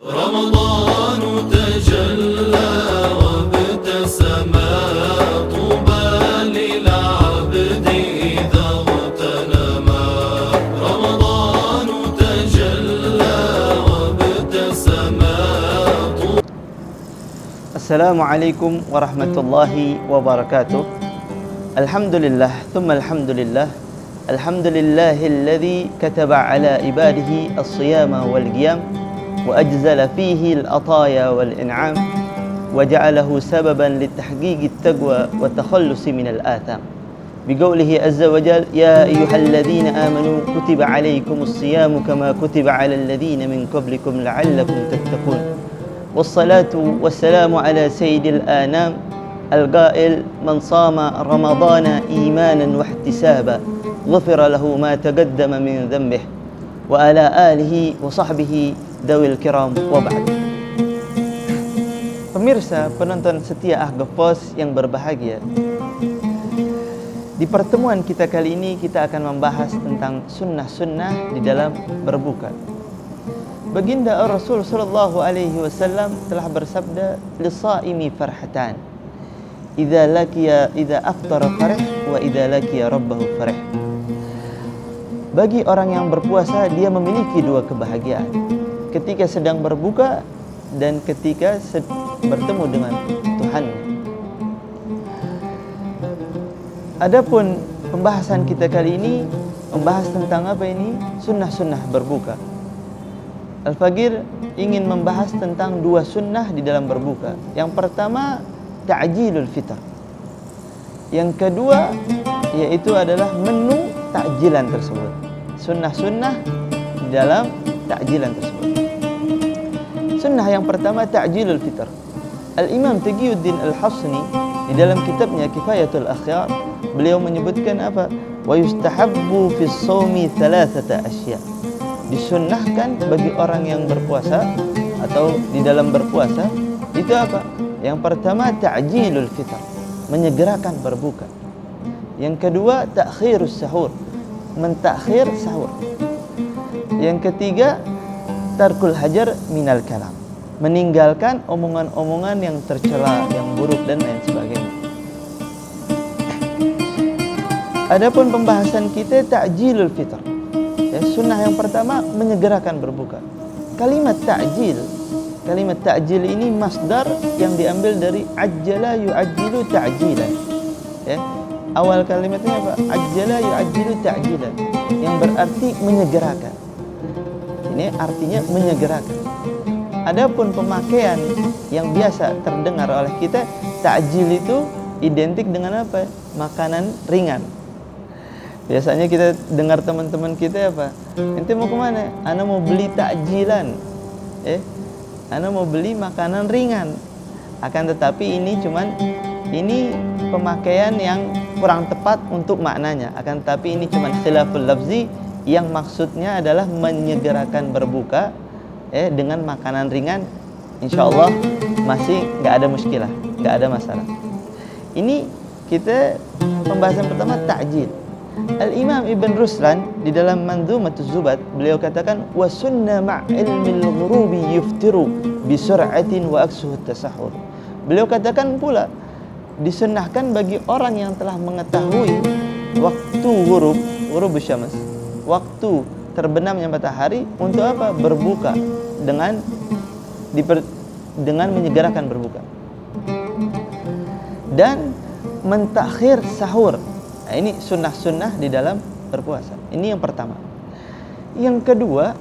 رمضان تجلى وابتسم طوبى للعبد إذا اغتنما رمضان تجلى وابتسم. Assalamualaikum warahmatullahi wabarakatuh. Alhamdulillah, thumma alhamdulillah. Alhamdulillahilladzi kataba ala ibadihi as-siyama wal qiyam wa ajzala fihi al-ataya wal in'am wa ja'alahu sababan litahqiqi at-taqwa wa takhallusi min al-atham. Biqaulihi azza wa jalla, ya ayyuhalladzina amanu kutiba alaikumus siyamu kama kutiba alal ladzina min qablikum la'allakum tattaqun. Wassalatu wassalamu ala sayyidil anam al-qail man sama ramadana imanan wa ihtisaba ghufira lahu ma taqaddama min dhanbihi wa ala alihi wa sahbihi dawil kiram wa ba'd. Pemirsa penonton setia Ahgapos yang berbahagia, di pertemuan kita kali ini kita akan membahas tentang sunnah-sunnah di dalam berbuka. Baginda Rasul sallallahu alaihi wasallam telah bersabda, "Lisaimi farhatan. Idza aftara farih wa idza laqiya rabbahu farih." Bagi orang yang berpuasa, dia memiliki dua kebahagiaan. Ketika sedang berbuka dan ketika bertemu dengan Tuhannya. Adapun pembahasan kita kali ini membahas tentang apa ini? Sunnah-sunnah berbuka. Al-Faqir ingin membahas tentang dua sunnah di dalam berbuka. Yang pertama, ta'jilul fitr. Yang kedua, yaitu adalah menu takjilan tersebut. Sunnah-sunnah di dalam takjilan tersebut. Sunnah yang pertama, ta'jilul fitr. Al-Imam Taqiyuddin Al-Hasni di dalam kitabnya Kifayatul Akhyar, beliau menyebutkan apa? Wa yustahabbu fi shaumi thalathata asya'. Disunnahkan bagi orang yang berpuasa atau di dalam berpuasa itu apa? Yang pertama, ta'jilul fitr, menyegerakan berbuka. Yang kedua, ta'khirus sahur, mentakhir sahur. Yang ketiga, tarkul hajar minal kalam, meninggalkan omongan-omongan yang tercela, yang buruk dan lain sebagainya. Adapun pembahasan kita ta'jilul fitr. Ya, sunnah yang pertama menyegerakan berbuka. Kalimat ta'jil ini masdar yang diambil dari ajjala yu'ajjilu ta'jilan. Ya, awal kalimatnya apa? Ajjala yu'ajjilu ta'jilan, yang berarti menyegerakan. Ini artinya menyegerakan. Adapun pemakaian yang biasa terdengar oleh kita, ta'jil itu identik dengan apa? Makanan ringan. Biasanya kita dengar teman-teman kita apa? Ente mau kemana? Ana mau beli takjilan. Ana mau beli makanan ringan. Akan tetapi ini pemakaian yang kurang tepat untuk maknanya. Akan tetapi ini cuman khilaful lafzi, yang maksudnya adalah menyegerakan berbuka dengan makanan ringan. Insyaallah masih enggak ada muskilah, enggak ada masalah. Ini kita pembahasan pertama, ta'jil. Al-Imam Ibn Ruslan di dalam Manzumatuz Zubat, beliau katakan, wa sunna ma'ilmil ghurubi yuftiru bisur'atin wa aksuhu tasahur. Beliau katakan pula, disunnahkan bagi orang yang telah mengetahui waktu ghurub syams, waktu terbenamnya matahari, untuk apa? Berbuka dengan menyegerakan berbuka dan mentakhir sahur. Nah, ini sunnah-sunnah di dalam berpuasa. Ini yang pertama. Yang kedua,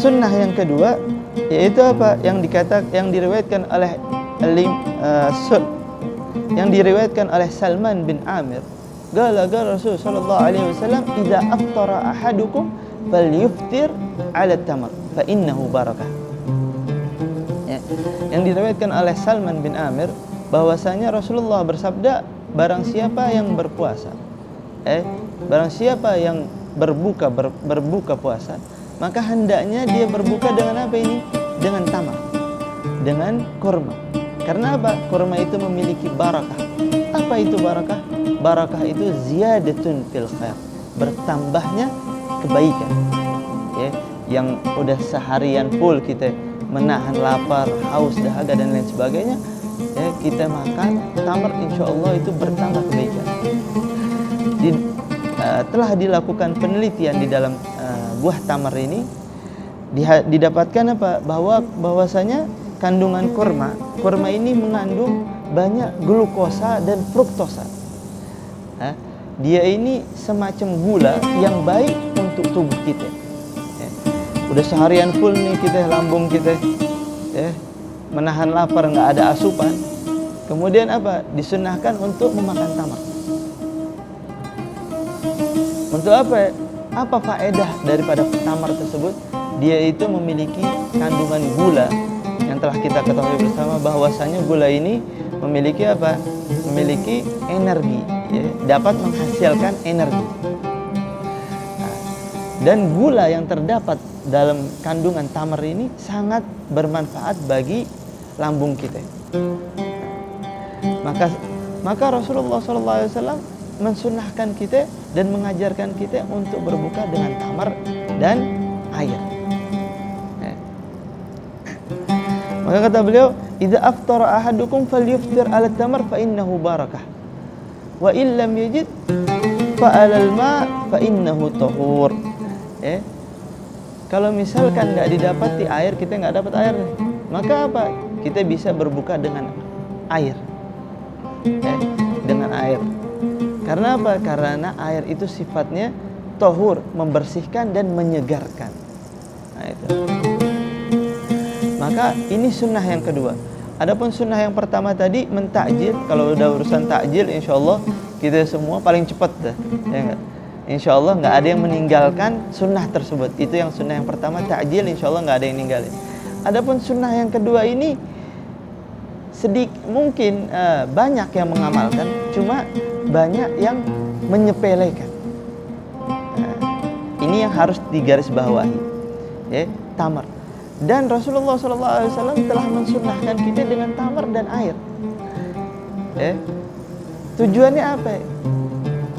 sunnah yang kedua yaitu apa? Yang diriwayatkan oleh Salman bin Amir. Qala Rasul sallallahu alaihi wasallam, "Idza aftara ahadukum falyuftir 'ala tamar fa innahu barakah." Ya, yang diriwayatkan oleh Salman bin Amir bahwasanya Rasulullah bersabda, barang siapa yang berpuasa, barang siapa yang berbuka puasa, maka hendaknya dia berbuka dengan apa ini? Dengan tamar, dengan kurma. Karena apa? Kurma itu memiliki barakah. Apa itu barakah? Barakah itu ziyadatun fil khair, bertambahnya kebaikan. Ya, yang udah seharian full kita menahan lapar, haus, dahaga dan lain sebagainya, ya, kita makan tamar, insya Allah itu bertambah kebaikan. Telah dilakukan penelitian di dalam buah tamar ini, didapatkan apa? Bahwasanya kandungan kurma ini mengandung banyak glukosa dan fruktosa. Dia ini semacam gula yang baik untuk tubuh kita. Udah seharian full nih kita, lambung kita menahan lapar, nggak ada asupan. Kemudian apa? Disunahkan untuk memakan tamar. Untuk apa? Apa faedah daripada tamar tersebut? Dia itu memiliki kandungan gula yang telah kita ketahui bersama, bahwasanya gula ini memiliki apa? Memiliki energi, ya, dapat menghasilkan energi. Dan gula yang terdapat dalam kandungan tamar ini sangat bermanfaat bagi lambung kita. Maka Rasulullah SAW mensunahkan kita dan mengajarkan kita untuk berbuka dengan tamar dan air. Maka kata beliau, "Idza aftara ahadukum falyuftir 'ala tamar fa innahu barakah. Wa in lam yajid fa 'alal ma fa innahu tahur." Kalau misalkan nggak didapati air, kita nggak dapat air, maka apa? Kita bisa berbuka dengan air. Dengan air. Karena apa? Karena air itu sifatnya tahur, membersihkan dan menyegarkan. Nah, itu. Maka ini sunnah yang kedua. Adapun sunnah yang pertama tadi mentakjil. Kalau udah urusan takjil, insya Allah kita semua paling cepat dah, ya enggak? Insya Allah nggak ada yang meninggalkan sunnah tersebut. Itu yang sunnah yang pertama, takjil, insya Allah nggak ada yang ninggalin. Adapun sunnah yang kedua ini mungkin banyak yang mengamalkan, cuma banyak yang menyepelekan. Ini yang harus digarisbawahi, ya, tamar. Dan Rasulullah SAW telah mensunnahkan kita dengan tamar dan air. Tujuannya apa?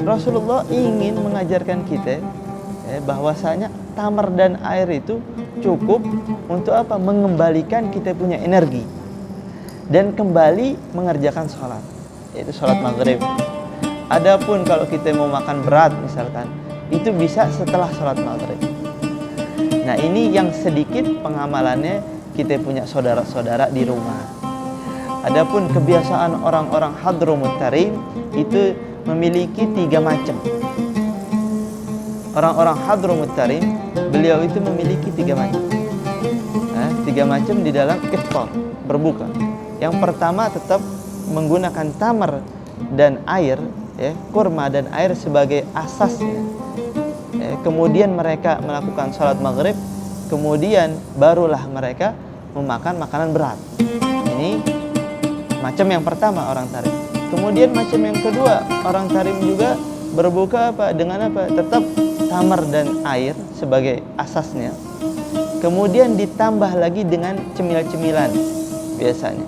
Rasulullah ingin mengajarkan kita bahwasanya tamar dan air itu cukup untuk apa? Mengembalikan kita punya energi dan kembali mengerjakan sholat, yaitu sholat maghrib. Adapun kalau kita mau makan berat misalkan, itu bisa setelah sholat maghrib. Nah, ini yang sedikit pengamalannya kita punya saudara-saudara di rumah. Adapun kebiasaan orang-orang Hadramut Tarim itu memiliki 3 macam. Orang-orang Hadramut Tarim, beliau itu memiliki 3 macam. 3 macam di dalam iftar, berbuka. Yang pertama tetap menggunakan tamar dan air, ya, kurma dan air sebagai asasnya. Kemudian mereka melakukan sholat maghrib, kemudian barulah mereka memakan makanan berat. Ini macam yang pertama orang Tarim. Kemudian macam yang kedua, orang Tarim juga berbuka apa? Dengan apa? Tetap tamar dan air sebagai asasnya. Kemudian ditambah lagi dengan cemil-cemilan biasanya,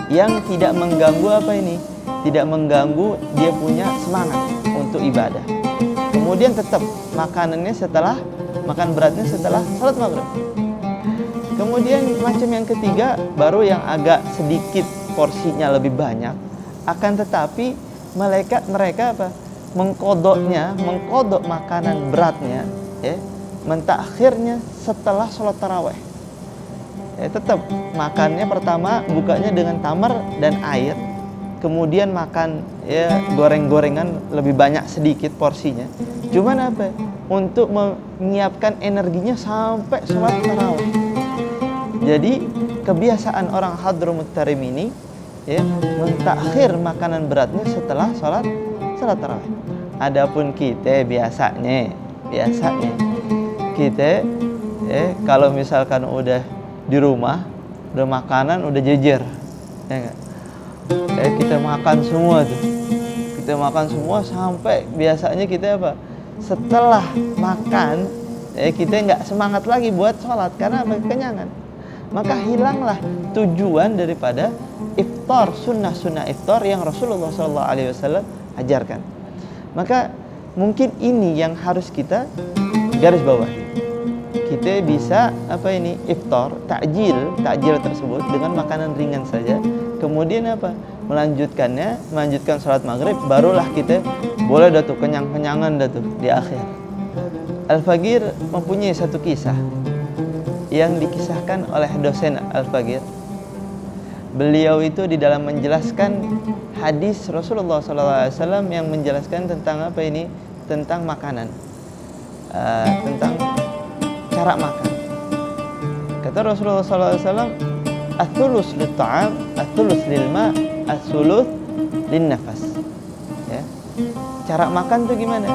yang tidak mengganggu apa ini? Tidak mengganggu dia punya semangat untuk ibadah. Kemudian tetap makanannya makan beratnya setelah salat maghrib. Kemudian macam yang ketiga baru yang agak sedikit porsinya lebih banyak, akan tetapi mereka apa? Mengkodok makanan beratnya, ya, mentakhirnya setelah sholat taraweh. Tetap makannya pertama bukanya dengan tamar dan air, kemudian makan, ya, goreng-gorengan lebih banyak sedikit porsinya. Cuman apa? Untuk menyiapkan energinya sampai sholat tarawih. Jadi kebiasaan orang Hadramut Tarim ini, ya, mentakhir makanan beratnya setelah sholat tarawih. Adapun kita biasanya kita, kalau misalkan udah di rumah, udah makanan udah jejer, ya enggak? Kita makan semua tuh. Kita makan semua sampai biasanya kita apa? Setelah makan, kita nggak semangat lagi buat sholat karena kekenyangan. Maka hilanglah tujuan daripada iftar, sunnah iftar yang Rasulullah SAW ajarkan. Maka mungkin ini yang harus kita garis bawahi. kita bisa iftar, takjil tersebut dengan makanan ringan saja. Kemudian melanjutkan salat maghrib, barulah kita boleh kenyang-kenyangan di akhir. Al-Faqir mempunyai satu kisah yang dikisahkan oleh dosen Al-Faqir. Beliau itu di dalam menjelaskan hadis Rasulullah SAW yang menjelaskan tentang tentang makanan, tentang cara makan. Kata Rasulullah SAW, "Ats-tsulus lit-ta'am, ats-tsulus lil-ma, ats-tsulus lin-nafas." Ya. Cara makan tuh gimana?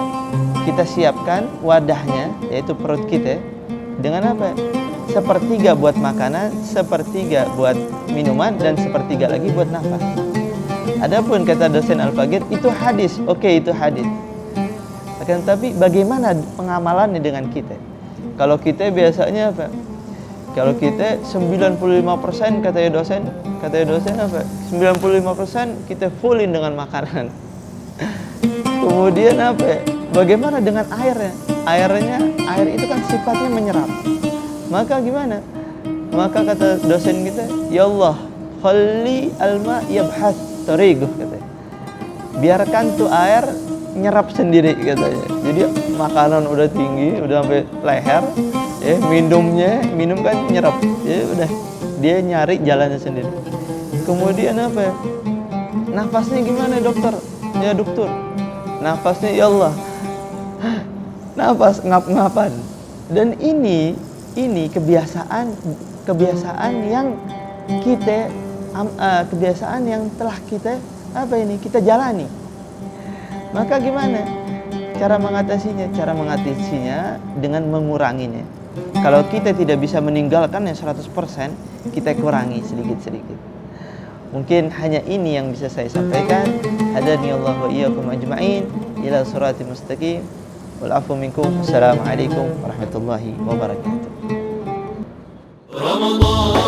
Kita siapkan wadahnya, yaitu perut kita, dengan sepertiga buat makanan, sepertiga buat minuman, dan sepertiga lagi buat nafas. Adapun kata dosen Al-Faqir, itu hadis. Oke, itu hadis. Akan tapi bagaimana pengamalannya dengan kita? Kalau kita biasanya Kalau kita 95% katanya dosen 95% kita fullin dengan makanan. Kemudian bagaimana dengan airnya? Air itu kan sifatnya menyerap. Maka gimana? Maka kata dosen kita, "Ya Allah, khalli alma yabhath tariquh," katanya. Biarkan tuh air nyerap sendiri katanya. Jadi makanan udah tinggi, udah sampai leher, minum kan nyerap. Ya udah, dia nyari jalannya sendiri. Kemudian nafasnya gimana, dokter? Ya dokter, nafasnya ya Allah, nafas ngap-ngapan. Dan ini kebiasaan yang kita kebiasaan yang telah kita kita jalani. Maka gimana cara mengatasinya? Cara mengatasinya dengan menguranginya. Kalau kita tidak bisa meninggalkannya 100%, kita kurangi sedikit-sedikit. Mungkin hanya ini yang bisa saya sampaikan. Hadani Allah wa iyyakum ajma'in ila siratal mustaqim. Wal 'afwu minkum. Assalamualaikum warahmatullahi wabarakatuh. رمضان